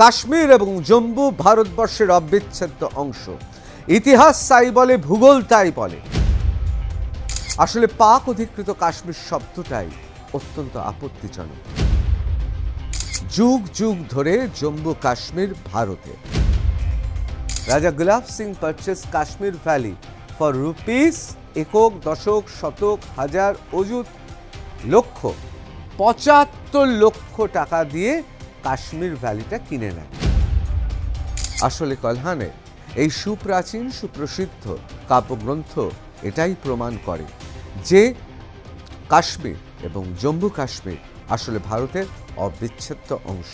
কাশ্মীর এবং জম্মু ভারতবর্ষের অবিচ্ছেদ্য অংশ। ইতিহাস তাই বলে, ভূগোল তাই বলে। আসলে পাক অধিকৃত কাশ্মীর শব্দটাই অত্যন্ত আপত্তিজনক। যুগ যুগ ধরে জম্মু কাশ্মীর ভারতে। রাজা gulab Singh purchase Kashmir valley for rupees একক, দশক, শতক, হাজার, অযুত, লক্ষ, ৭৫ লক্ষ টাকা দিয়ে কাশ্মীর ভ্যালিটা কিনে নেয়। আসলে কলহানে এই সুপ্রাচীন সুপ্রসিদ্ধ কাব্যগ্রন্থ এটাই প্রমাণ করে যে কাশ্মীর এবং জম্মু কাশ্মীর আসলে ভারতের অবিচ্ছেদ্য অংশ।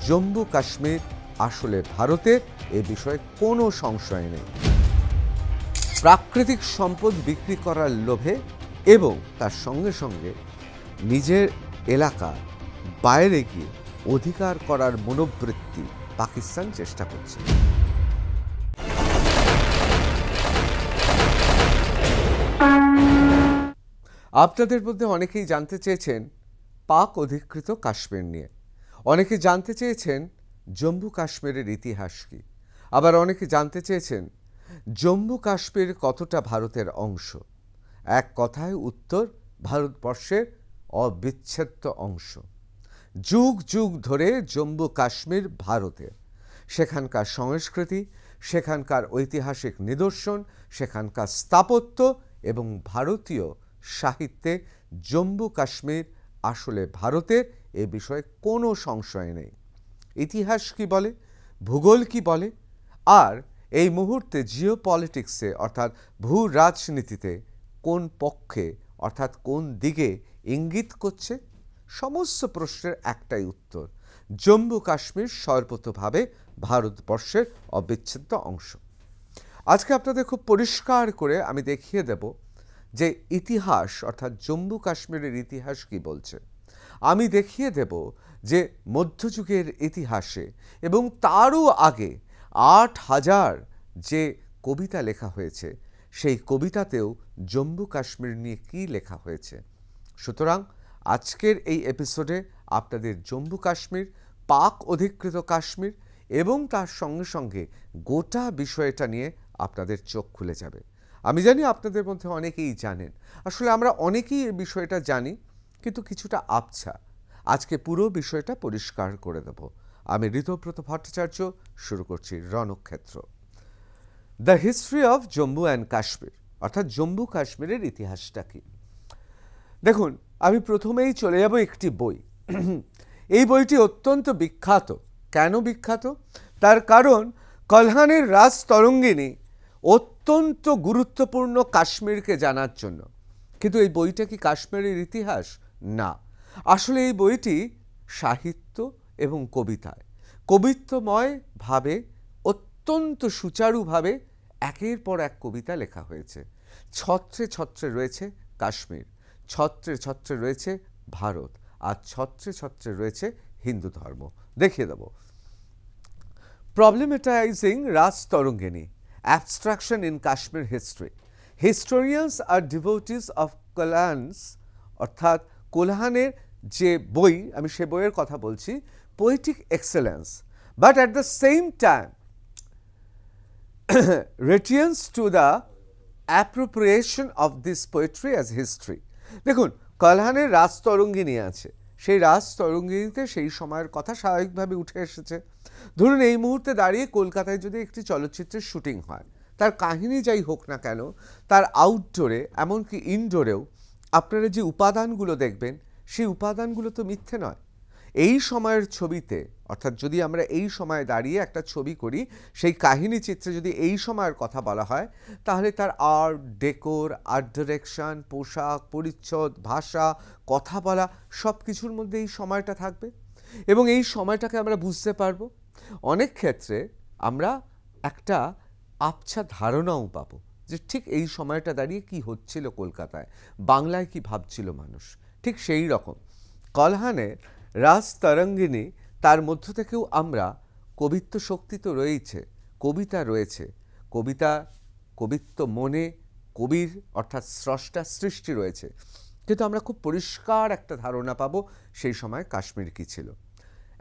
জম্মু কাশ্মীর আসলে ভারতের, এ বিষয়ে কোনো সংশয় নেই। প্রাকৃতিক সম্পদ বিক্রি করার লোভে এবং তার সঙ্গে সঙ্গে নিজের এলাকার বাইরে গিয়ে অধিকার করার মনোবৃত্তি পাকিস্তান চেষ্টা করছে। আপনাদের মধ্যে অনেকেই জানতে চেয়েছেন পাক অধিকৃত কাশ্মীর নিয়ে, অনেকে জানতে চেয়েছেন জম্মু কাশ্মীরের ইতিহাস কি, আবার অনেকে জানতে চেয়েছেন জম্মু কাশ্মীর কতটা ভারতের অংশ। এক কথায় উত্তর, ভারতবর্ষের অবিচ্ছেদ্য অংশ। যুগ যুগ ধরে জম্মু কাশ্মীর ভারতের। সেখানকার সংস্কৃতি, সেখানকার ঐতিহাসিক নিদর্শন, সেখানকার স্থাপত্য এবং ভারতীয় সাহিত্যে জম্মু কাশ্মীর আসলে ভারতের, এ বিষয়ে কোনো সংশয় নেই। ইতিহাস কি বলে, ভূগোল কি বলে, আর এই মুহূর্তে জিও পলিটিক্সে অর্থাৎ ভূ রাজনীতিতে কোন পক্ষে অর্থাৎ কোন দিকে ইঙ্গিত করছে, সমস্ত প্রশ্নের একটাই উত্তর, জম্মু কাশ্মীর সর্বতোভাবে ভারতবর্ষের অবিচ্ছেদ্য অংশ। আজকে আপনাদের খুব পরিষ্কার করে আমি দেখিয়ে দেব যে ইতিহাস অর্থাৎ জম্মু কাশ্মীরের ইতিহাস কি বলছে। আমি দেখিয়ে দেব যে মধ্যযুগের ইতিহাসে এবং তারও আগে ৮,০০০ যে কবিতা লেখা হয়েছে, সেই কবিতাতেও জম্মু কাশ্মীর নিয়ে কী লেখা হয়েছে। সুতরাং আজকের এই এপিসোডে আপনাদের জম্মু কাশ্মীর, পাক অধিকৃত কাশ্মীর এবং তার সঙ্গে সঙ্গে গোটা বিষয়টা নিয়ে আপনাদের চোখ খুলে যাবে। আমি জানি আপনাদের মধ্যে অনেকেই জানেন, আসলে আমরা অনেকেই এই বিষয়টা জানি, কিন্তু কিছুটা আবছা। আজকে পুরো বিষয়টা পরিষ্কার করে দেব। আমি ঋতব্রত ভট্টাচার্য, শুরু করছি Ranakshetra. The history of Jammu and Kashmir, অর্থাৎ জম্মু কাশ্মীরের ইতিহাসটা কি। দেখুন, আমি প্রথমেই চলে যাব একটি বই। এই বইটি অত্যন্ত বিখ্যাত। কেন বিখ্যাত? তার কারণ কলহানের রাজতরঙ্গিনী অত্যন্ত গুরুত্বপূর্ণ কাশ্মীরকে জানার জন্য। কিন্তু এই বইটা কি কাশ্মীরের ইতিহাস? না, আসলে এই বইটি সাহিত্য এবং কবিতায়, কবিত্বময়ভাবে অত্যন্ত সুচারুভাবে একের পর এক কবিতা লেখা হয়েছে। ছত্রে ছত্রে রয়েছে কাশ্মীর, ছত্রে ছত্রে রয়েছে ভারত, আর ছত্রে ছত্রে রয়েছে হিন্দু ধর্ম। দেখিয়ে দেব। Problematizing Rajatarangini, abstraction in Kashmir history. Historians are devotees of Kalhana's, অর্থাৎ কোলহানের যে বই, আমি সে বইয়ের কথা বলছি, poetic excellence, but at the same time reticence to the appropriation of this poetry as history. দেখুন, কলহানের রাজতরঙ্গিনী আছে, সেই রাজতরঙ্গিনীতে সেই সময়ের কথা স্বাভাবিকভাবে উঠে এসেছে। ধরুন, এই মুহূর্তে দাঁড়িয়ে কলকাতায় যদি একটি চলচ্চিত্রের শুটিং হয়, তার কাহিনী যাই হোক না কেন, তার আউটডোরে এমনকি ইনডোরেও আপনারা যে উপাদানগুলো দেখবেন, সেই উপাদানগুলো তো মিথ্যে নয়। এই সময়ের ছবিতে, অর্থাৎ যদি আমরা এই সময়ে দাঁড়িয়ে একটা ছবি করি, সেই কাহিনী চিত্রে যদি এই সময়ের কথা বলা হয়, তাহলে তার আর্ট, ডেকোর, আর্ট ডিরেকশন, পোশাক পরিচ্ছদ, ভাষা, কথা বলা, সব কিছুর মধ্যে এই সময়টা থাকবে এবং এই সময়টাকে আমরা বুঝতে পারবো। অনেক ক্ষেত্রে আমরা একটা আবছা ধারণাও পাবো যে ঠিক এই সময়টা দাঁড়িয়ে কি হচ্ছিল কলকাতায়, বাংলায় কি ভাবছিল মানুষ। ঠিক সেই রকম কলহানের রাজতরঙ্গিনী, তার মধ্য থেকেও আমরা কবিত্ব শক্তি তো রয়েছে, কবিতা রয়েছে, কবিত্ব মনে, কবির অর্থাৎ স্রষ্টা সৃষ্টি রয়েছে, কিন্তু আমরা খুব পরিষ্কার একটা ধারণা পাবো সেই সময় কাশ্মীর কি ছিল।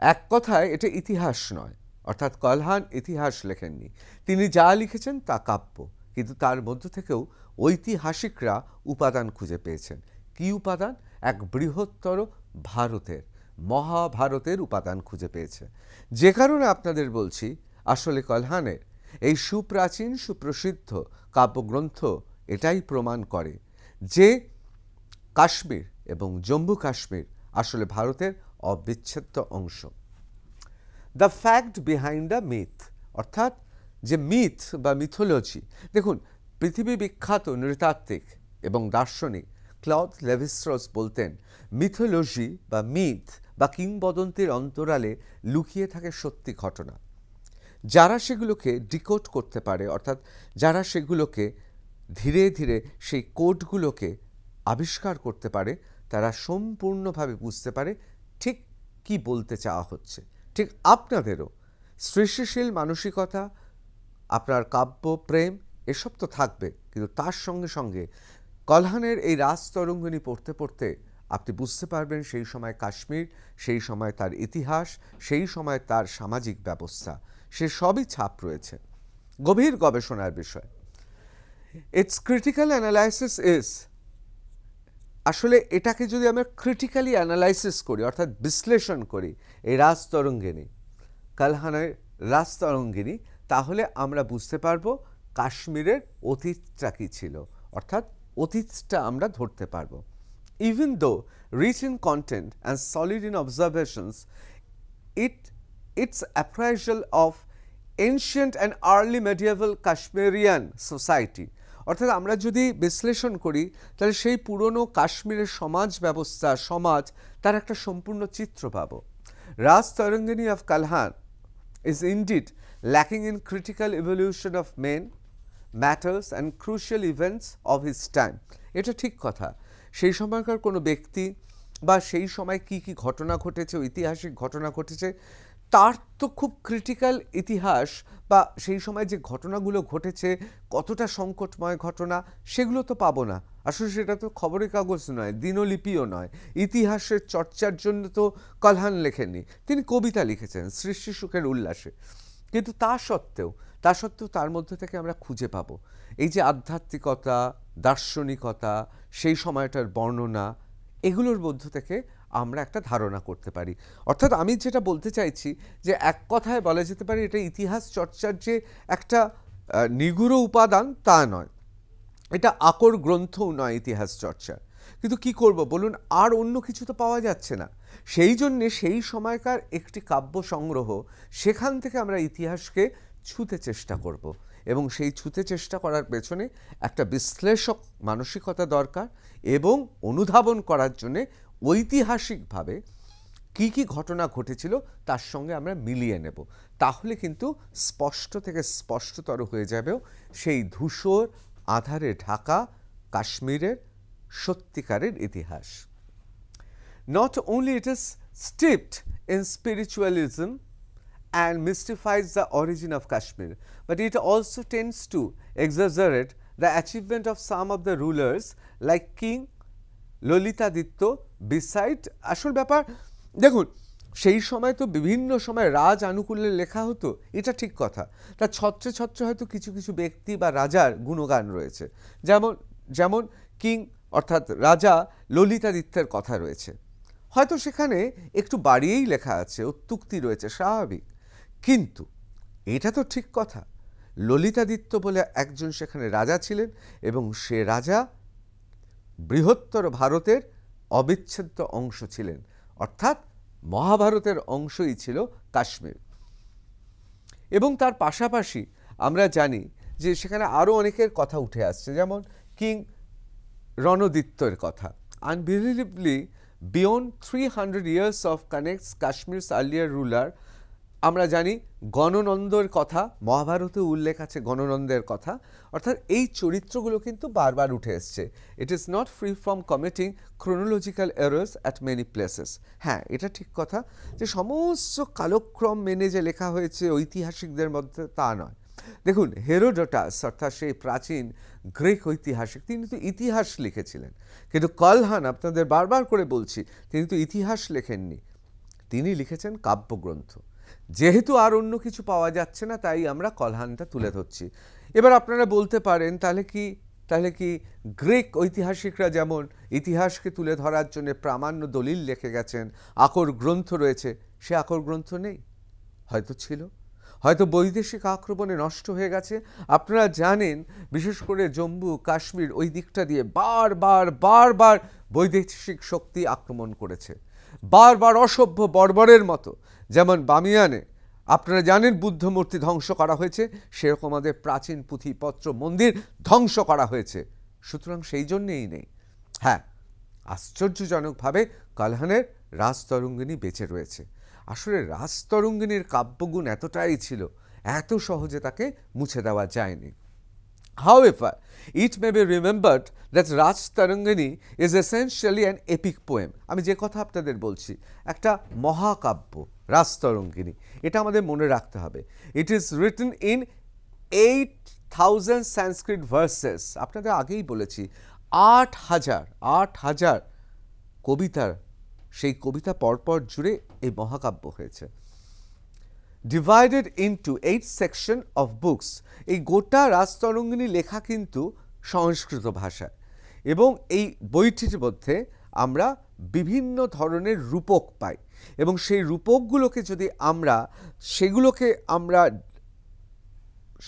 এক কথায় এটা ইতিহাস নয়, অর্থাৎ কলহান ইতিহাস লেখেননি। তিনি যা লিখেছেন তা কাব্য, কিন্তু তার মধ্য থেকেও ঐতিহাসিকরা উপাদান খুঁজে পেয়েছেন। কি উপাদান? এক বৃহত্তর ভারতের, মহাভারতের উপাদান খুঁজে পেয়েছে। যে কারণে আপনাদের বলছি, আসলে কলহানের এই সুপ্রাচীন সুপ্রসিদ্ধ কাব্যগ্রন্থ এটাই প্রমাণ করে যে কাশ্মীর এবং জম্মু কাশ্মীর আসলে ভারতের অবিচ্ছেদ্য অংশ। The fact behind the myth, অর্থাৎ যে মিথ বা মিথোলজি। দেখুন, পৃথিবী বিখ্যাত নৃতাত্ত্বিক এবং দার্শনিক ক্লদ লেভিস্ট্রস বলতেন, মিথোলজি বা মিথ বা কিংবদন্তির অন্তরালে লুকিয়ে থাকে সত্যি ঘটনা। যারা সেগুলোকে ডিকোড করতে পারে, অর্থাৎ যারা সেগুলোকে ধীরে ধীরে সেই কোডগুলোকে আবিষ্কার করতে পারে, তারা সম্পূর্ণভাবে বুঝতে পারে ঠিক কি বলতে চাওয়া হচ্ছে। ঠিক আপনাদেরও সৃষ্টিশীল মানসিকতা, আপনার কাব্য প্রেম এসব তো থাকবে, কিন্তু তার সঙ্গে সঙ্গে কলহানের এই রাজতরঙ্গিনী পড়তে পড়তে আপনি বুঝতে পারবেন সেই সময় কাশ্মীর, সেই সময় তার ইতিহাস, সেই সময় তার সামাজিক ব্যবস্থা, সে সবই ছাপ রয়েছে। গভীর গবেষণার বিষয়। ইটস ক্রিটিক্যাল অ্যানালাইসিস ইজ, আসলে এটাকে যদি আমরা ক্রিটিক্যালি অ্যানালাইসিস করি, অর্থাৎ বিশ্লেষণ করি এই রাজতরঙ্গিনী, কলহানের রাজতরঙ্গিনী, তাহলে আমরা বুঝতে পারবো কাশ্মীরের অতীতটা কী ছিল, অর্থাৎ অতীতটা আমরা ধরতে পারবো। Even though rich in content and solid in observations, its appraisal of ancient and early medieval Kashmirian society, অর্থাৎ আমরা যদি বিশ্লেষণ করি তাহলে সেই পুরনো কাশ্মীরের সমাজ ব্যবস্থা, সমাজ, তার একটা সম্পূর্ণ চিত্র পাব। Rajatarangini of Kalhana is indeed lacking in critical evolution of men, matters and crucial events of his time. এটা ঠিক কথা। সেই সময়কার কোনো ব্যক্তি বা সেই সময় কি কি ঘটনা ঘটেছে, ঐতিহাসিক ঘটনা ঘটেছে, তার তো খুব ক্রিটিক্যাল ইতিহাস বা সেই সময় যে ঘটনাগুলো ঘটেছে কতটা সংকটময় ঘটনা, সেগুলো তো পাবো না। আসলে সেটা তো খবরের কাগজ নয়, দিনলিপিও নয়। ইতিহাসের চর্চার জন্য তো কলহান লেখেননি, তিনি কবিতা লিখেছেন সৃষ্টি সুখের উল্লাসে। কিন্তু তা সত্ত্বেও তার মধ্যে থেকে আমরা খুঁজে পাবো এই যে আধ্যাত্মিকতা, দার্শনিকতা, সেই সময়টার বর্ণনা, এগুলোর মধ্য থেকে আমরা একটা ধারণা করতে পারি। অর্থাৎ আমি যেটা বলতে চাইছি যে এক কথায় বলা যেতে পারে এটা ইতিহাস চর্চার যে একটা নিগুড় উপাদান তা নয়, এটা আকর গ্রন্থও নয় ইতিহাস চর্চার। কিন্তু কি করব বলুন, আর অন্য কিছু তো পাওয়া যাচ্ছে না। সেই জন্যে সেই সময়কার একটি কাব্য সংগ্রহ, সেখান থেকে আমরা ইতিহাসকে ছুঁতে চেষ্টা করব, এবং সেই ছুঁতে চেষ্টা করার পেছনে একটা বিশ্লেষক মানসিকতা দরকার, এবং অনুধাবন করার জন্যে ঐতিহাসিকভাবে কি কি ঘটনা ঘটেছিল তার সঙ্গে আমরা মিলিয়ে নেব। তাহলে কিন্তু স্পষ্ট থেকে স্পষ্টতর হয়ে যাবে সেই ধূসর আধারে ঢাকা কাশ্মীরের সত্যিকারের ইতিহাস। Not only it is steeped in spiritualism and mystifies the origin of Kashmir, but it also tends to exaggerate the achievement of some of the rulers like King Lalitaditya beside আসল ব্যাপার। দেখুন, সেই সময় তো বিভিন্ন সময় রাজ আনুকূল্যে লেখা হতো, এটা ঠিক কথা। তার ছত্রে ছত্রে হয়তো কিছু কিছু ব্যক্তি বা রাজার গুণগান রয়েছে, যেমন কিং অর্থাৎ রাজা ললিতাদিত্যের কথা রয়েছে, হয়তো সেখানে একটু বাড়িয়েই লেখা আছে, অত্যুক্তি রয়েছে, স্বাভাবিক। কিন্তু এটা তো ঠিক কথা, ললিতাদিত্য বলে একজন সেখানে রাজা ছিলেন, এবং সে রাজা বৃহত্তর ভারতের অবিচ্ছেদ্য অংশ ছিলেন, অর্থাৎ মহাভারতের অংশই ছিল কাশ্মীর। এবং তার পাশাপাশি আমরা জানি যে সেখানে আরও অনেকের কথা উঠে আসছে, যেমন কিং রণদিত্যের কথা। Unbelievably beyond 300 years of connects Kashmir's earlier ruler, আমরা জানি গণনন্দের কথা, মহাভারতে উল্লেখ আছে গণনন্দের কথা, অর্থাৎ এই চরিত্রগুলো কিন্তু বারবার উঠে এসছে। It is not free from committing chronological errors at many places. হ্যাঁ, এটা ঠিক কথা যে সমস্ত কালক্রম মেনে যে লেখা হয়েছে ঐতিহাসিকদের মধ্যে, তা নয়। দেখুন, হেরোডোটাস অর্থাৎ সেই প্রাচীন গ্রিক ঐতিহাসিক, তিনি তো ইতিহাস লিখেছিলেন, কিন্তু কলহান, আপনাদের বারবার করে বলছি, তিনি তো ইতিহাস লেখেননি, তিনি লিখেছেন কাব্যগ্রন্থ। যেহেতু আর অন্য কিছু পাওয়া যাচ্ছে না, তাই আমরা কলহানটা তুলে ধরছি। এবার আপনারা বলতে পারেন, তাহলে কি গ্রিক ঐতিহাসিকরা যেমন ইতিহাসকে তুলে ধরার জন্য প্রামাণ্য দলিল লিখে গেছেন, আকর গ্রন্থ রয়েছে, সে আকর গ্রন্থ নেই? হয়তো ছিল, হয়তো বৈদেশিক আক্রমণে নষ্ট হয়ে গেছে। আপনারা জানেন, বিশেষ করে জম্মু কাশ্মীর ওই দিকটা দিয়ে বারবার বৈদেশিক শক্তি আক্রমণ করেছে, বারবার অসভ্য বর্বরের মতো। যেমন বামিয়ানে আপনারা জানেন বুদ্ধ মূর্তি ধ্বংস করা হয়েছে, সেরকম আমাদের প্রাচীন পুঁথিপত্র মন্দির ধ্বংস করা হয়েছে। সুতরাং সেই জন্যেই নেই। হ্যাঁ, আশ্চর্যজনকভাবে কালহানের রাজতরঙ্গিনী বেঁচে রয়েছে। আসলে রাজতরঙ্গিনীর কাব্যগুণ এতটাই ছিল, এত সহজে তাকে মুছে দেওয়া যায়নি। However, it may be remembered that Raj Tarangini is essentially an epic poem. আমি যে কথা আপনাদের বলছি, একটা মহাকাব্য রাজ তরঙ্গিনী, এটা আমাদের মনে রাখতে হবে। It is written in 8,000 Sanskrit verses. আপনাদের আগেই বলেছি 8,000 কবিতার, সেই কবিতা পরপর জুড়ে এই মহাকাব্য হয়েছে। Divided into 8 section of books. এই গোটা রাজতরঙ্গিনী লেখা কিন্তু সংস্কৃত ভাষায়, এবং এই বইটির মধ্যে আমরা বিভিন্ন ধরনের রূপক পাই, এবং সেই রূপকগুলোকে যদি সেগুলোকে আমরা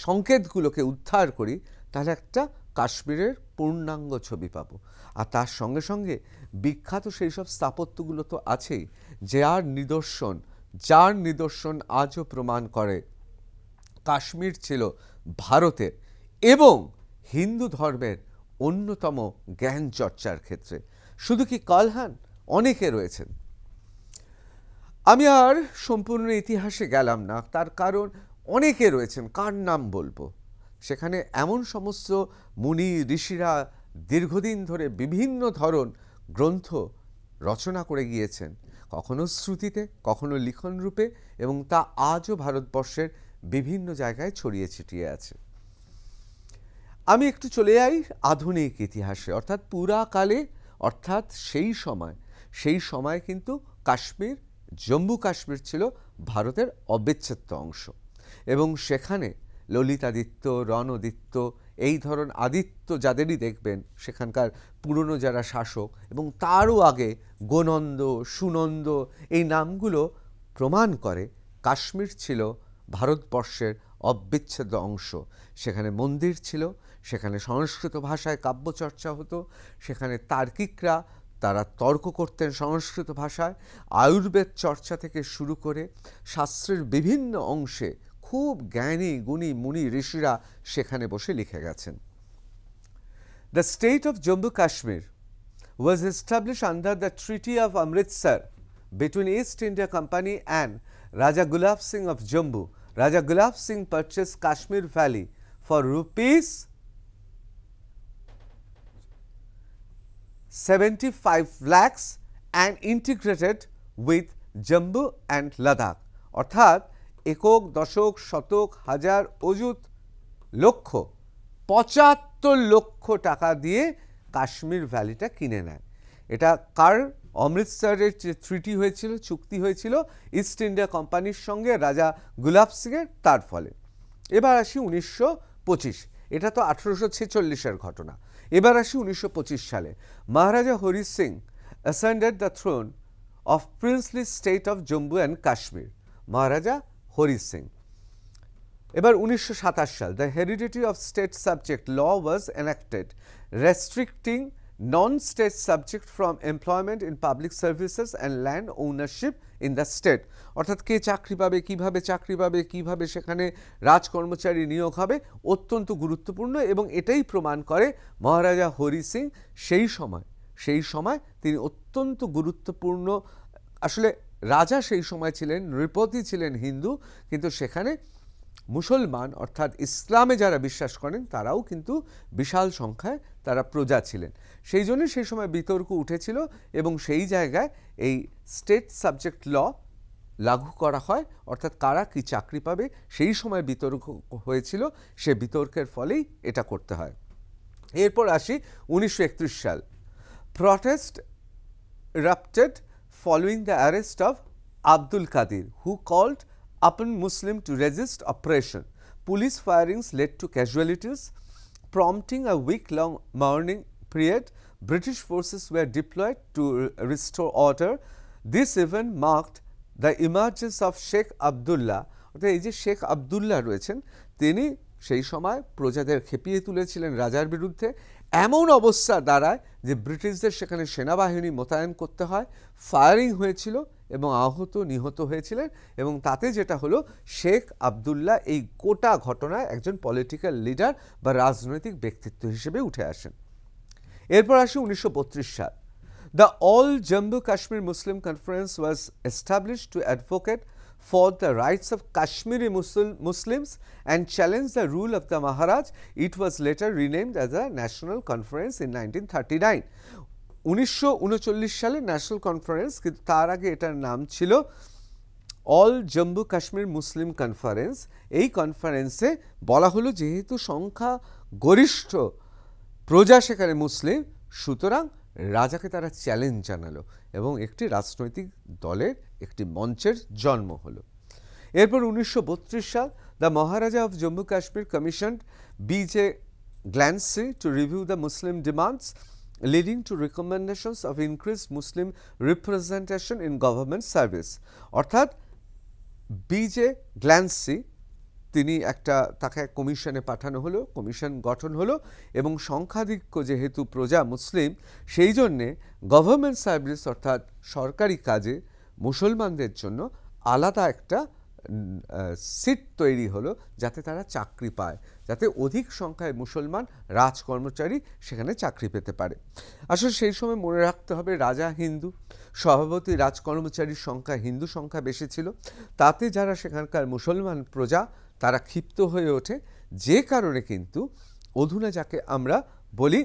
সংকেতগুলোকে উদ্ধার করি, তাহলে একটা কাশ্মীরের পূর্ণাঙ্গ ছবি পাবো। আর তার সঙ্গে সঙ্গে বিখ্যাত সেই সব স্থাপত্যগুলো তো আছেই, যার নিদর্শন আজও প্রমাণ করে কাশ্মীর ছিল ভারতের এবং হিন্দু ধর্মের অন্যতম জ্ঞান চর্চার ক্ষেত্রে। শুধু কি কালহান, অনেকে রয়েছেন। আমি আর সম্পূর্ণ ইতিহাসে গেলাম না, তার কারণ অনেকে রয়েছেন, কার নাম বলবো। সেখানে এমন সমস্ত মুনি ঋষিরা দীর্ঘদিন ধরে বিভিন্ন ধরন গ্রন্থ রচনা করে গিয়েছেন, কখনো শ্রুতিতে, কখনো লিখন রূপে, এবং তা আজও ভারতবর্ষের বিভিন্ন জায়গায় ছড়িয়ে ছিটিয়ে আছে। আমি একটু চলে যাই আধুনিক ইতিহাসে, অর্থাৎ পুরাকালে, অর্থাৎ সেই সময় কিন্তু কাশ্মীর, জম্মু কাশ্মীর ছিল ভারতের অবিচ্ছেদ্য অংশ, এবং সেখানে ললিতাদিত্য, রণদিত্য, এই ধরন আদিত্য যাদেরই দেখবেন, সেখানকার পুরনো যারা শাসক, এবং তারও আগে গোনন্দ, সুনন্দ, এই নামগুলো প্রমাণ করে কাশ্মীর ছিল ভারতবর্ষের অবিচ্ছেদ্য অংশ। সেখানে মন্দির ছিল, সেখানে সংস্কৃত ভাষায় কাব্যচর্চা হতো, সেখানে তার্কিকরা তারা তর্ক করতেন সংস্কৃত ভাষায়, আয়ুর্বেদ চর্চা থেকে শুরু করে শাস্ত্রের বিভিন্ন অংশে খুব জ্ঞানী গুণী মুনি ঋষিরা সেখানে বসে লিখে গেছেন। The state of Jammu Kashmir was established under the Treaty of Amritsar between East India Company and Raja Gulab Singh of Jammu. Raja Gulab Singh purchased Kashmir Valley for rupees 75 lakhs and integrated with Jammu and Ladakh. অর্থাৎ একক, দশক, শতক, হাজার, অযুত, লক্ষ, 75 লক্ষ টাকা দিয়ে কাশ্মীর ভ্যালিটা কিনে নেয়। এটা কার? অমৃতসরের যে ট্রিটি হয়েছিল, চুক্তি হয়েছিল ইস্ট ইন্ডিয়া কোম্পানির সঙ্গে রাজা গুলাব সিংয়ের, তার ফলে। এবার আসি 1925, এটা তো 1846-এর ঘটনা। এবার আসি 1925 সালে। মহারাজা Hari Singh ascended the throne of princely state of Jammu and Kashmir. মহারাজা হরি সিং। এবার 1927 সাল, the heredity of state subject law was enacted restricting non-state subject from employment in public services and land ownership in the state. অর্থাৎ কে চাকরি পাবে, কিভাবে সেখানে রাজকর্মচারী নিয়োগ হবে, অত্যন্ত গুরুত্বপূর্ণ, এবং এটাই প্রমাণ করে মহারাজা হরি সিং সেই সময় তিনি অত্যন্ত গুরুত্বপূর্ণ। আসলে রাজা সেই সময় ছিলেন, নৃপতি ছিলেন হিন্দু, কিন্তু সেখানে মুসলমান অর্থাৎ ইসলামে যারা বিশ্বাস করেন তারাও কিন্তু বিশাল সংখ্যায় তারা প্রজা ছিলেন। সেই জন্য সেই সময় বিতর্ক উঠেছিল, এবং সেই জায়গায় এই স্টেট সাবজেক্ট ল লাগু করা হয়, অর্থাৎ কারা কি চাকরি পাবে, সেই সময় বিতর্ক হয়েছিল, সে বিতর্কের ফলেই এটা করতে হয়। এরপর আসি 1931 সাল। Protest erupted following the arrest of Abdul Qadir, who called upon Muslims to resist oppression. Police firings led to casualties, prompting a week-long mourning period. British forces were deployed to restore order. This event marked the emergence of Sheikh Abdullah. অর্থাৎ এই যে শেখ আবদুল্লাহ রয়েছেন, তিনি সেই সময় প্রজাদের খেপিয়ে তুলেছিলেন রাজার বিরুদ্ধে। এমন অবস্থা দাঁড়ায় যে ব্রিটিশদের সেখানে সেনাবাহিনী মোতায়েন করতে হয়, ফায়ারিং হয়েছিল এবং আহত নিহত হয়েছিলেন, এবং তাতে যেটা হলো শেখ আবদুল্লাহ এই গোটা ঘটনায় একজন পলিটিক্যাল লিডার বা রাজনৈতিক ব্যক্তিত্ব হিসেবে উঠে আসেন। এরপর আসে 1932 সাল। The all Jammu Kashmir Muslim conference was established to advocate for the rights of Kashmiri Muslims and challenge the rule of the Maharaj. It was later renamed as a National Conference in 1939. 1939 সালে ন্যাশনাল কনফারেন্স, কিন্তু তার আগে এটার নাম ছিল all Jammu Kashmir Muslim conference. এই কনফারেন্সে বলা হলো যেহেতু সংখ্যা গরিষ্ঠ প্রজা সেখানে মুসলিম, সুতরাং রাজাকে তারা চ্যালেঞ্জ জানালো এবং একটি রাজনৈতিক দলের একটি মঞ্চের জন্ম হলো। এরপর 1932 সাল, the maharaja of Jammu Kashmir commission B J Glancy to review the Muslim demands leading to recommendations of increase Muslim representation in government service. অর্থাৎ বিজে গ্ল্যান্সি তিনি তাকে কমিশনে পাঠানো হলো, কমিশন গঠন হলো, এবং সংখ্যাধিক্য যেহেতু প্রজা মুসলিম, সেই জন্যে গভর্নমেন্ট সার্ভিস অর্থাৎ সরকারি কাজে মুসলমানদের জন্য আলাদা একটা সিট তৈরি হলো যাতে তারা চাকরি পায়, যাতে অধিক সংখ্যায় মুসলমান রাজকর্মচারী সেখানে চাকরি পেতে পারে। আসলে সেই সময় মনে রাখতে হবে রাজা হিন্দু, স্বভাবতই রাজকর্মচারীর সংখ্যা হিন্দু সংখ্যা বেশি ছিল, তাতে যারা সেখানকার মুসলমান প্রজা তারা ক্ষিপ্ত হয়ে ওঠে, যে কারণে কিন্তু অধুনা যাকে আমরা বলি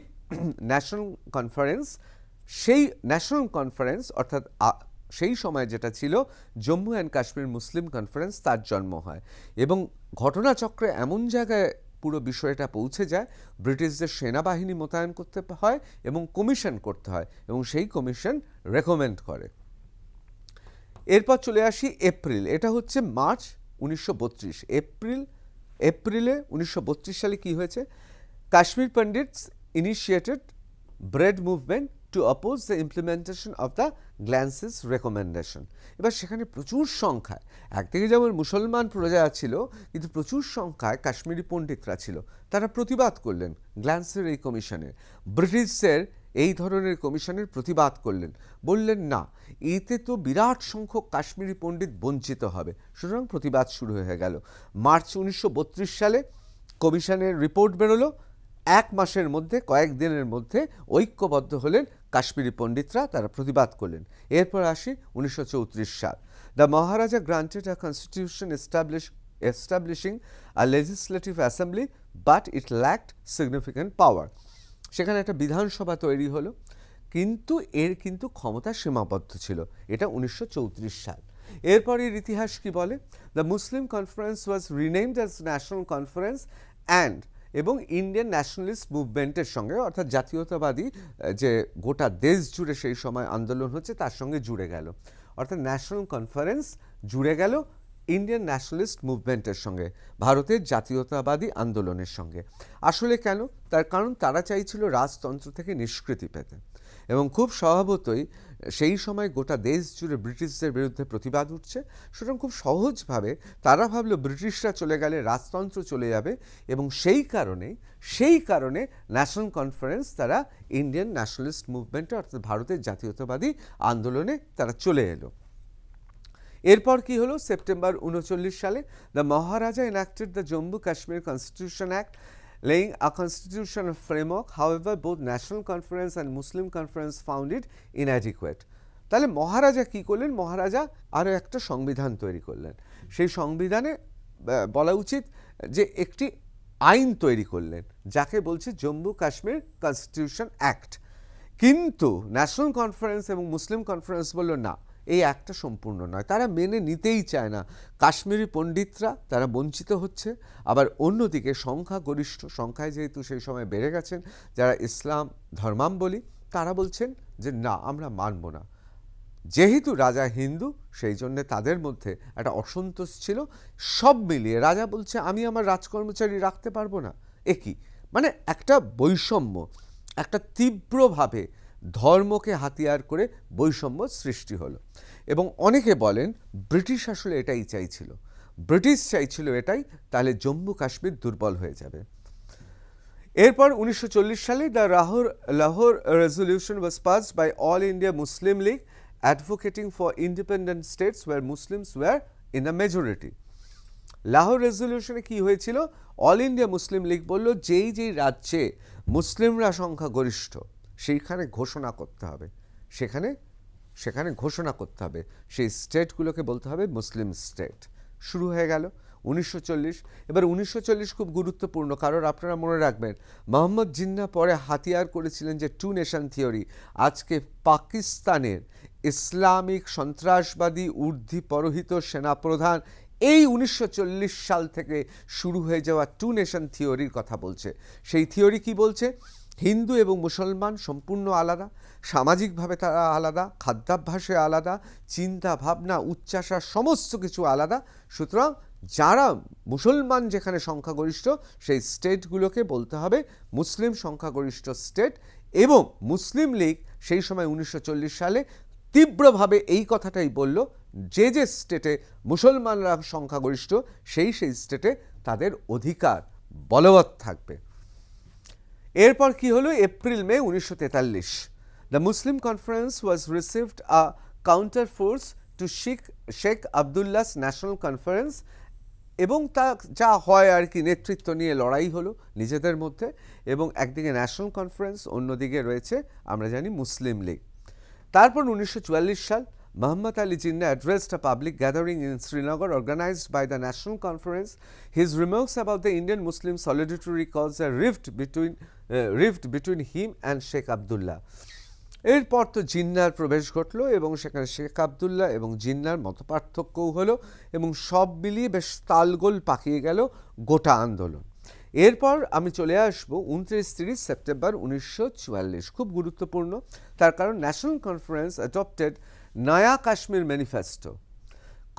ন্যাশনাল কনফারেন্স, সেই ন্যাশনাল কনফারেন্স অর্থাৎ সেই সময় যেটা ছিল Jammu and Kashmir Muslim conference, তার জন্ম হয়। এবং ঘটনাচক্রে এমন জায়গায় পুরো বিষয়টা পৌঁছে যায়, ব্রিটিশদের সেনাবাহিনী মোতায়েন করতে হয় এবং কমিশন করতে হয়, এবং সেই কমিশন রেকমেন্ড করে। এরপর চলে আসি এপ্রিল, এটা হচ্ছে মার্চ 1932। এপ্রিলে 1932 সালে কি হয়েছে? Kashmir pandits initiated bread movement to oppose the implementation of the Glancy's recommendation. এবার সেখানে প্রচুর সংখ্যায়, একদিকে যেমন মুসলমান প্রজা ছিল, কিন্তু প্রচুর সংখ্যায় কাশ্মীরি পণ্ডিতরা ছিল, তারা প্রতিবাদ করলেন গ্ল্যান্সের এই কমিশনের, ব্রিটিশদের এই ধরনের কমিশনের প্রতিবাদ করলেন, বললেন না, এতে তো বিরাট সংখ্যক কাশ্মীরি পণ্ডিত বঞ্চিত হবে, সুতরাং প্রতিবাদ শুরু হয়ে গেল। মার্চ 1932 সালে কমিশনের রিপোর্ট বেরোলো, এক মাসের মধ্যে, কয়েকদিনের মধ্যে ঐক্যবদ্ধ হলেন কাশ্মীরি পণ্ডিতরা, তারা প্রতিবাদ করলেন। এরপর আসি 1934 সাল। The maharaja granted a constitution establishing a legislative assembly but it lacked significant power. সেখানে একটা বিধানসভা তৈরি হলো, কিন্তু এর ক্ষমতা সীমাবদ্ধ ছিল। এটা 1934 সাল। এরপরের ইতিহাস কি বলে? The Muslim conference was renamed as national conference and, এবং ইন্ডিয়ান ন্যাশনালিস্ট মুভমেন্টের সঙ্গে, অর্থাৎ জাতীয়তাবাদী যে গোটা দেশ জুড়ে সেই সময় আন্দোলন হচ্ছে তার সঙ্গে জুড়ে গেল, অর্থাৎ ন্যাশনাল কনফারেন্স জুড়ে গেল ইন্ডিয়ান ন্যাশনালিস্ট মুভমেন্টের সঙ্গে, ভারতের জাতীয়তাবাদী আন্দোলনের সঙ্গে। আসলে কেন? তার কারণ তারা চাইছিল রাজতন্ত্র থেকে নিষ্কৃতি পেতে, এবং খুব স্বভাবতই সেই সময় গোটা দেশ জুড়ে ব্রিটিশদের বিরুদ্ধে প্রতিবাদ উঠছে, সুতরাং খুব সহজভাবে তারা ভাবলো ব্রিটিশরা চলে গেলে রাজতন্ত্র চলে যাবে, এবং সেই কারণে ন্যাশনাল কনফারেন্স তারা ইন্ডিয়ান ন্যাশনালিস্ট মুভমেন্টে অর্থাৎ ভারতের জাতীয়তাবাদী আন্দোলনে তারা চলে এলো। এরপর কি হলো? সেপ্টেম্বর 1939 সালে the Maharaja enacted the Jammu Kashmir Constitution Act, laying a constitutional framework. However, both National Conference and Muslim Conference found it inadequate. তাহলে মহারাজা কি করলেন? মহারাজা আরও একটা সংবিধান তৈরি করলেন। সেই সংবিধানে বলা উচিত যে একটি আইন তৈরি করলেন, যাকে বলছে জম্মু কাশ্মীর কনস্টিটিউশন অ্যাক্ট। কিন্তু ন্যাশনাল কনফারেন্স এবং মুসলিম কনফারেন্স বলল না, এই একটা সম্পূর্ণ নয়, তারা মেনে নিতেই চায় না। কাশ্মীরি পণ্ডিতরা তারা বঞ্চিত হচ্ছে, আবার অন্যদিকে সংখ্যাগরিষ্ঠ সংখ্যায় যেহেতু সেই সময় বেড়ে গেছেন যারা ইসলাম ধর্মাবলম্বী, তারা বলছেন যে না, আমরা মানব না। যেহেতু রাজা হিন্দু সেই জন্যে তাদের মধ্যে একটা অসন্তোষ ছিল। সব মিলিয়ে রাজা বলছে আমি আমার রাজকর্মচারী রাখতে পারবো না। একই মানে একটা বৈষম্য, একটা তীব্রভাবে ধর্মকে হাতিয়ার করে বৈষম্য সৃষ্টি হলো। এবং অনেকে বলেন ব্রিটিশ আসলে এটাই চাইছিল, ব্রিটিশ চাইছিল এটাই, তাহলে জম্মু কাশ্মীর দুর্বল হয়ে যাবে। এরপর 1940 সালে the Lahore resolution was passed by all India Muslim League advocating for independent states where Muslims were in a majority. Lahore রেজলিউশনে কি হয়েছিল? অল ইন্ডিয়া মুসলিম লীগ বলল যেই যেই রাজ্যে মুসলিমরা সংখ্যাগরিষ্ঠ সেইখানে ঘোষণা করতে হবে, সেখানে ঘোষণা করতে হবে, সেই স্টেটগুলোকে বলতে হবে মুসলিম স্টেট। শুরু হয়ে গেল 1940। এবার 1940 খুব গুরুত্বপূর্ণ, কারণ আপনারা মনে রাখবেন মোহাম্মদ জিন্নাহ পরে হাতিয়ার করেছিলেন যে টু নেশন থিওরি। আজকে পাকিস্তানের ইসলামিক সন্ত্রাসবাদী ঊর্ধ্ব পরহিত সেনাপ্রধান এই 1940 সাল থেকে শুরু হয়ে যাওয়া টু নেশন থিওরির কথা বলছে। সেই থিওরি কি বলছে? হিন্দু এবং মুসলমান সম্পূর্ণ আলাদা, সামাজিকভাবে তারা আলাদা, খাদ্যাভ্যাসে আলাদা, চিন্তা ভাবনা উচ্চাশা সমস্ত কিছু আলাদা। সুতরাং যারা মুসলমান যেখানে সংখ্যাগরিষ্ঠ সেই স্টেটগুলোকে বলতে হবে মুসলিম সংখ্যাগরিষ্ঠ স্টেট। এবং মুসলিম লীগ সেই সময় 1940 সালে তীব্রভাবে এই কথাটাই বলল, যে যে স্টেটে মুসলমানরা সংখ্যাগরিষ্ঠ সেই স্টেটে তাদের অধিকার বলবৎ থাকবে। এরপর কি হলো? April May 1943 the Muslim conference was received a counter force to Sheikh Abdullah's national conference. এবং তা যা হয় আর কি, নেতৃত্ব নিয়ে লড়াই হলো নিজেদের মধ্যে। এবং একদিকে ন্যাশনাল কনফারেন্স, অন্যদিকে রয়েছে আমরা জানি মুসলিম লীগ। তারপর 1944 সাল Muhammad Ali Jinnah addressed a public gathering in Srinagar organized by the National Conference. His remarks about the Indian Muslim solidarity caused a rift between him and Sheikh Abdullah. এরপর তো জিন্নার প্রবেশ ঘটল এবং সেখানে শেখ আবদুল্লাহ এবং জিন্নার মতপার্থক্যও হলো এবং সব মিলিয়ে বেশ তালগোল পাকিয়ে গেল গোটা আন্দোলন। এরপর আমি চলে আসব 29-30 সেপ্টেম্বর 1944। খুব গুরুত্বপূর্ণ, তার কারণ ন্যাশনাল কনফারেন্স অ্যাডপ্টেড নয়া Kashmir manifesto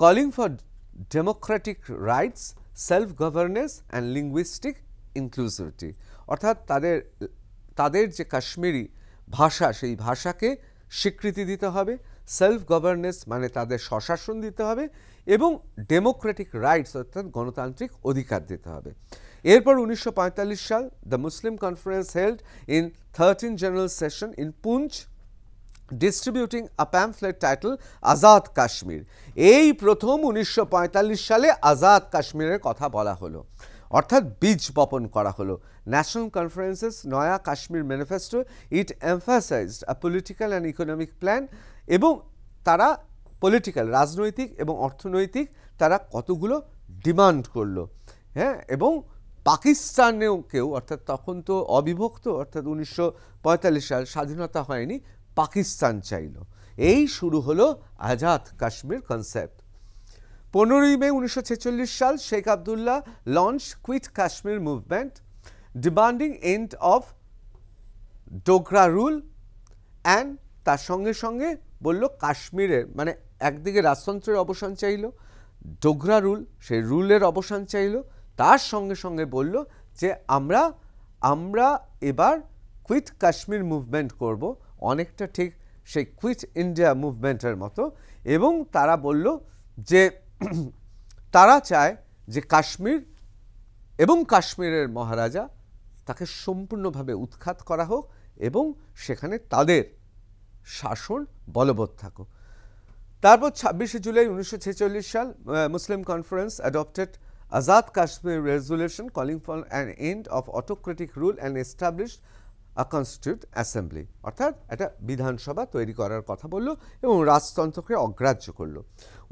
calling for Democratic rights, self governance and linguistic inclusivity. অর্থাৎ তাদের যে কাশ্মীরি ভাষা সেই ভাষাকে স্বীকৃতি দিতে হবে, সেলফ গভর্নেন্স মানে তাদের স্বশাসন দিতে হবে এবং ডেমোক্রেটিক রাইটস অর্থাৎ গণতান্ত্রিক অধিকার দিতে হবে। এরপর 1945 সাল the Muslim conference held in 13 general session in Poonch distributing a pamphlet title Azad Kashmir. এই প্রথম 1945 সালে আজাদ কাশ্মীরের কথা বলা হলো, অর্থাৎ বীজ বপন করা হলো। ন্যাশনাল কনফারেন্সেস নয়া Kashmir manifesto it emphasised a political and economic plan. এবং তারা পলিটিক্যাল, রাজনৈতিক এবং অর্থনৈতিক তারা কতগুলো ডিমান্ড করলো। হ্যাঁ, এবং পাকিস্তানেও কেউ, অর্থাৎ তখন তো অবিভক্ত, অর্থাৎ 1945 সাল স্বাধীনতা হয়নি, পাকিস্তান চাইল। এই শুরু হলো আজাদ কাশ্মীর কনসেপ্ট। 15 মে 1946 সাল Sheikh Abdullah launch quit Kashmir movement demanding end of Dogra rule and তার সঙ্গে সঙ্গে বলল কাশ্মীরের মানে একদিকে রাজতন্ত্রের অবসান চাইল, ডোগরা রুল সেই রুলের অবসান চাইল, তার সঙ্গে সঙ্গে বলল যে আমরা এবার কুইট কাশ্মীর মুভমেন্ট করব, অনেকটা ঠিক সেই কুইট ইন্ডিয়া মুভমেন্টের মতো। এবং তারা বলল যে তারা চায় যে কাশ্মীর এবং কাশ্মীরের মহারাজা তাকে সম্পূর্ণভাবে উৎখাত করা হোক এবং সেখানে তাদের শাসন বলবৎ থাকুক। তারপর 26 জুলাই 1946 সাল Muslim Conference adopted Azad Kashmir resolution calling for an end of autocratic rule and established a constitute assembly. অর্থাৎ একটা বিধানসভা তৈরি করার কথা বলল এবং রাজতন্ত্রকে অগ্রাহ্য করলো।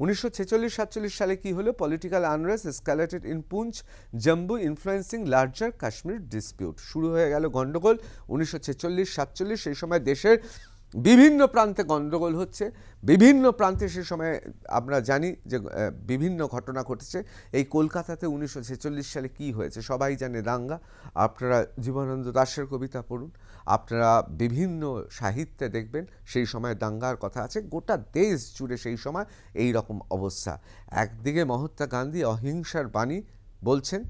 1946-47 সালে কি হলো? Political unrest এসকালেটেড in Poonch Jammu influencing larger Kashmir dispute. শুরু হয়ে গেল গণ্ডগোল 1946-47। সেই সময় দেশের বিভিন্ন প্রান্তে গণ্ডগোল হচ্ছে, বিভিন্ন প্রান্তে সে সময় আমরা জানি যে বিভিন্ন ঘটনা ঘটেছে। এই কলকাতাতে 1946 সালে কি হয়েছে সবাই জানে, দাঙ্গা। আপনারা জীবনানন্দ দাশের কবিতা পড়ুন, আপনারা বিভিন্ন সাহিত্যে দেখবেন সেই সময় দাঙ্গার কথা আছে। গোটা দেশ জুড়ে সেই সময় এই রকম অবস্থা। একদিকে মহাত্মা গান্ধী অহিংসার বাণী বলছেন,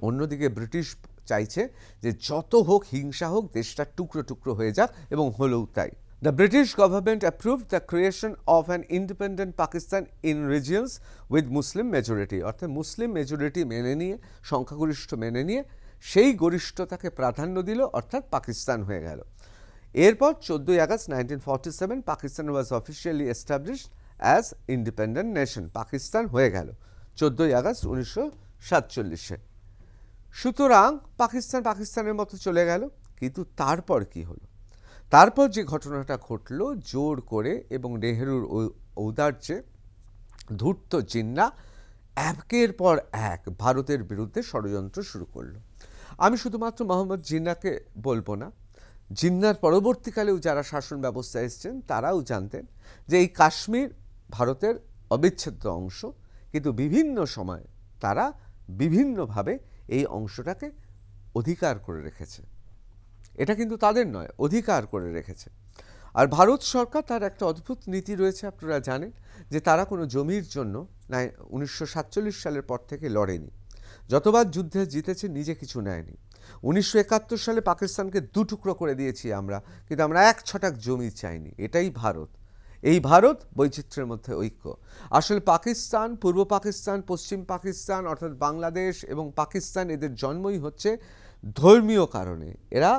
অন্যদিকে ব্রিটিশ চাইছে যে যত হোক হিংসা হোক, দেশটা টুকরো টুকরো হয়ে যাক, এবং হলেও তাই। The British government approved the creation of an independent Pakistan in regions with Muslim majority, অর্থাৎ মুসলিম মেজরিটি মেনে নিয়ে, সংখ্যাগরিষ্ঠ মেনে নিয়ে সেই গরিষ্ঠতাকে প্রাধান্য দিল, অর্থাৎ পাকিস্তান হয়ে গেল। এরপর 14 August 1947 Pakistan was officially established as independent nation. Pakistan হয়ে গেল 14 আগস্ট 1947-এ। সুতরাং পাকিস্তানের মতো চলে গেল। কিন্তু তারপর কি হলো? তারপর যে ঘটনাটা ঘটলো, জোর করে এবং নেহেরুর ঔদার্যে ধূর্ত জিন্না একের পর এক ভারতের বিরুদ্ধে ষড়যন্ত্র শুরু করলো। আমি শুধুমাত্র মোহাম্মদ জিন্নাকে বলবো না, জিন্নার পরবর্তীকালেও যারা শাসন ব্যবস্থা এসছেন তারাও জানতেন যে এই কাশ্মীর ভারতের অবিচ্ছেদ্য অংশ, কিন্তু বিভিন্ন সময় তারা বিভিন্নভাবে এই অংশটাকে অধিকার করে রেখেছে। এটা কিন্তু তাদের নয়, অধিকার করে রেখেছে। আর ভারত সরকার তার একটা অদ্ভুত নীতি রয়েছে, আপনারা জানেন যে তারা কোনো জমির জন্য 1947 সালের পর থেকে লড়েনি। যতবার যুদ্ধে জিতেছে নিজে কিছু নেয়নি। 1971 সালে পাকিস্তানকে দুটুকরো করে দিয়েছি আমরা, কিন্তু আমরা এক ছটাক জমি চাইনি। এটাই ভারত। এই ভারত বৈচিত্র্যের মধ্যে ঐক্য। আসলে পাকিস্তান, পূর্ব পাকিস্তান, পশ্চিম পাকিস্তান অর্থাৎ বাংলাদেশ এবং পাকিস্তান, এদের জন্মই হচ্ছে ধর্মীয় কারণে। এরা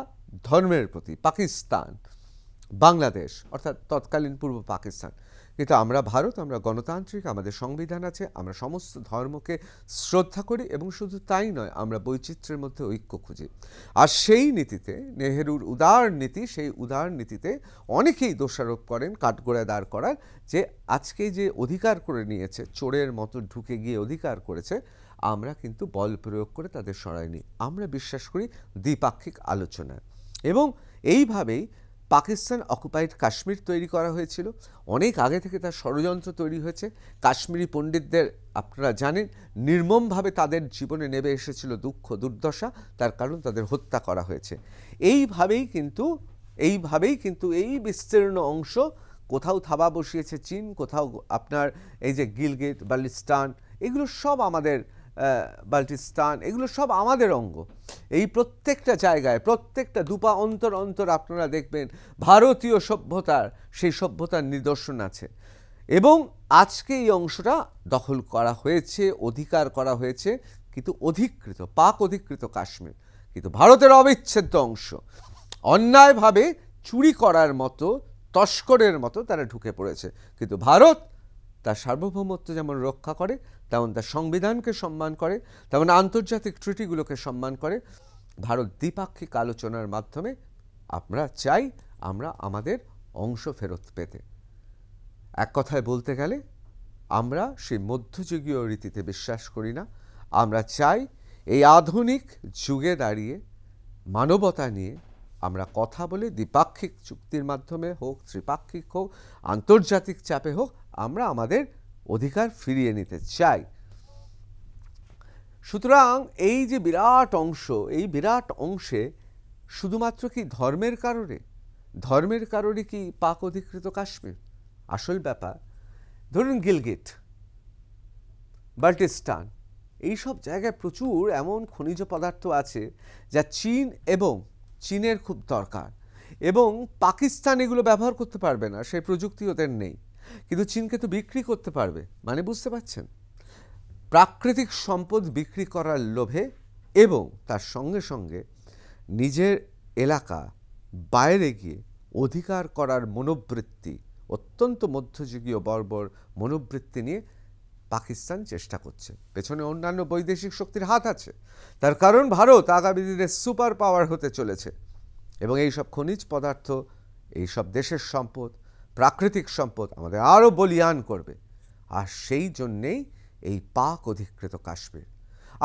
ধর্মের প্রতি, পাকিস্তান, বাংলাদেশ অর্থাৎ তৎকালীন পূর্ব পাকিস্তান। কিন্তু আমরা ভারত, আমরা গণতান্ত্রিক, আমাদের সংবিধান আছে, আমরা সমস্ত ধর্মকে শ্রদ্ধা করি, এবং শুধু তাই নয়, আমরা বৈচিত্র্যের মধ্যে ঐক্য খুঁজি। আর সেই নীতিতে, নেহেরুর উদার নীতি, সেই উদার নীতিতে অনেকেই দোষারোপ করেন, কাঠগড়ায় দাঁড় করার, যে আজকে যে অধিকার করে নিয়েছে, চোরের মতো ঢুকে গিয়ে অধিকার করেছে, আমরা কিন্তু বল প্রয়োগ করে তাদের সরাইনি। আমরা বিশ্বাস করি দ্বিপাক্ষিক আলোচনায়। এবং এইভাবেই পাকিস্তান অকুপাইড কাশ্মীর তৈরি করা হয়েছিল। অনেক আগে থেকে তার ষড়যন্ত্র তৈরি হয়েছে। কাশ্মীরি পণ্ডিতদের আপনারা জানেন নির্মমভাবে তাদের জীবনে নেমে এসেছিল দুঃখ দুর্দশা, তার কারণ তাদের হত্যা করা হয়েছে। এইভাবেই কিন্তু এই বিস্তীর্ণ অংশ, কোথাও থাবা বসিয়েছে চীন, কোথাও আপনার এই যে গিলগিট বাল্টিস্তান, এগুলো সব আমাদের, বাল্টিস্তান, এগুলো সব আমাদের অঙ্গ। এই প্রত্যেকটা জায়গায়, প্রত্যেকটা দুপা অন্তর অন্তর আপনারা দেখবেন ভারতীয় সভ্যতার, সেই সভ্যতার নিদর্শন আছে। এবং আজকে এই অংশটা দখল করা হয়েছে, অধিকার করা হয়েছে, কিন্তু অধিকৃত, পাক অধিকৃত কাশ্মীর কিন্তু ভারতের অবিচ্ছেদ্য অংশ। অন্যায়ভাবে চুরি করার মতো, তস্করের মতো তারা ঢুকে পড়েছে। কিন্তু ভারত তার সার্বভৌমত্ব যেমন রক্ষা করে, তেমন তার সংবিধানকে সম্মান করে, তেমন আন্তর্জাতিক ট্রিটিগুলোকে সম্মান করে। ভারত দ্বিপাক্ষিক আলোচনার মাধ্যমে আমরা চাই আমরা আমাদের অংশ ফেরত পেতে। এক কথায় বলতে গেলে আমরা সেই মধ্যযুগীয় রীতিতে বিশ্বাস করি না। আমরা চাই এই আধুনিক যুগে দাঁড়িয়ে মানবতা নিয়ে আমরা কথা বলে, দ্বিপাক্ষিক চুক্তির মাধ্যমে হোক, ত্রিপাক্ষিক হোক, আন্তর্জাতিক চাপে হোক, আমরা আমাদের অধিকার ফিরিয়ে নিতে চাই। সুতরাং এই যে বিরাট অংশ, এই বিরাট অংশে শুধুমাত্র কি ধর্মের কারণে কি পাক অধিকৃত কাশ্মীর? আসল ব্যাপার, ধরুন গিলগিট, বাল্টিস্তান, এইসব জায়গায় প্রচুর এমন খনিজ পদার্থ আছে যা চীনের খুব দরকার, এবং পাকিস্তান এগুলো ব্যবহার করতে পারবে না, সেই প্রযুক্তি ওদের নেই, কিন্তু চীনকে তো বিক্রি করতে পারবে। মানে বুঝতে পারছেন, প্রাকৃতিক সম্পদ বিক্রি করার লোভে এবং তার সঙ্গে সঙ্গে নিজের এলাকা বাইরে গিয়ে অধিকার করার মনোবৃত্তি, অত্যন্ত মধ্যযুগীয় বর্বর মনোবৃত্তি নিয়ে পাকিস্তান চেষ্টা করছে। পেছনে অন্যান্য বৈদেশিক শক্তির হাত আছে, তার কারণ ভারত আগামী দিনে সুপার পাওয়ার হতে চলেছে, এবং এইসব খনিজ পদার্থ, এইসব দেশের সম্পদ, প্রাকৃতিক সম্পদ আমাদের আরও বলীয়ান করবে। আর সেই জন্যেই এই পাক অধিকৃত কাশ্মীর।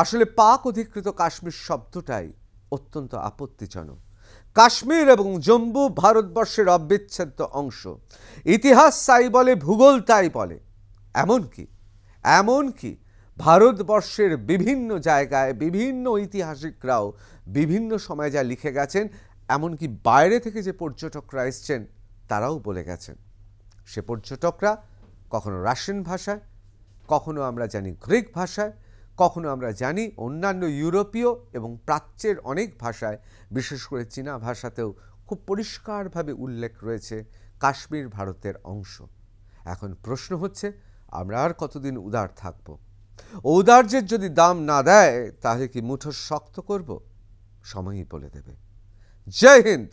আসলে পাক অধিকৃত কাশ্মীর শব্দটাই অত্যন্ত আপত্তিজনক। কাশ্মীর এবং জম্মু ভারতবর্ষের অবিচ্ছেদ্য অংশ। ইতিহাস তাই বলে, ভূগোল তাই বলে। এমনকি ভারতবর্ষের বিভিন্ন জায়গায় বিভিন্ন ঐতিহাসিকরাও বিভিন্ন সময় যা লিখে গেছেন, এমনকি বাইরে থেকে যে পর্যটকরা এসছেন তারাও বলে গেছেন। সে পর্যটকরা কখনো রাশিয়ান ভাষায়, কখনো আমরা জানি গ্রিক ভাষায়, কখনো আমরা জানি অন্যান্য ইউরোপীয় এবং প্রাচ্যের অনেক ভাষায়, বিশেষ করে চীনা ভাষাতেও খুব পরিষ্কারভাবে উল্লেখ রয়েছে কাশ্মীর ভারতের অংশ। এখন প্রশ্ন হচ্ছে, আমরা আর কতদিন উদার থাকব? ঔদার্যের যদি দাম না দেয় তাহলে কি মুঠো শক্ত করব? সময়ই বলে দেবে। জয় হিন্দ।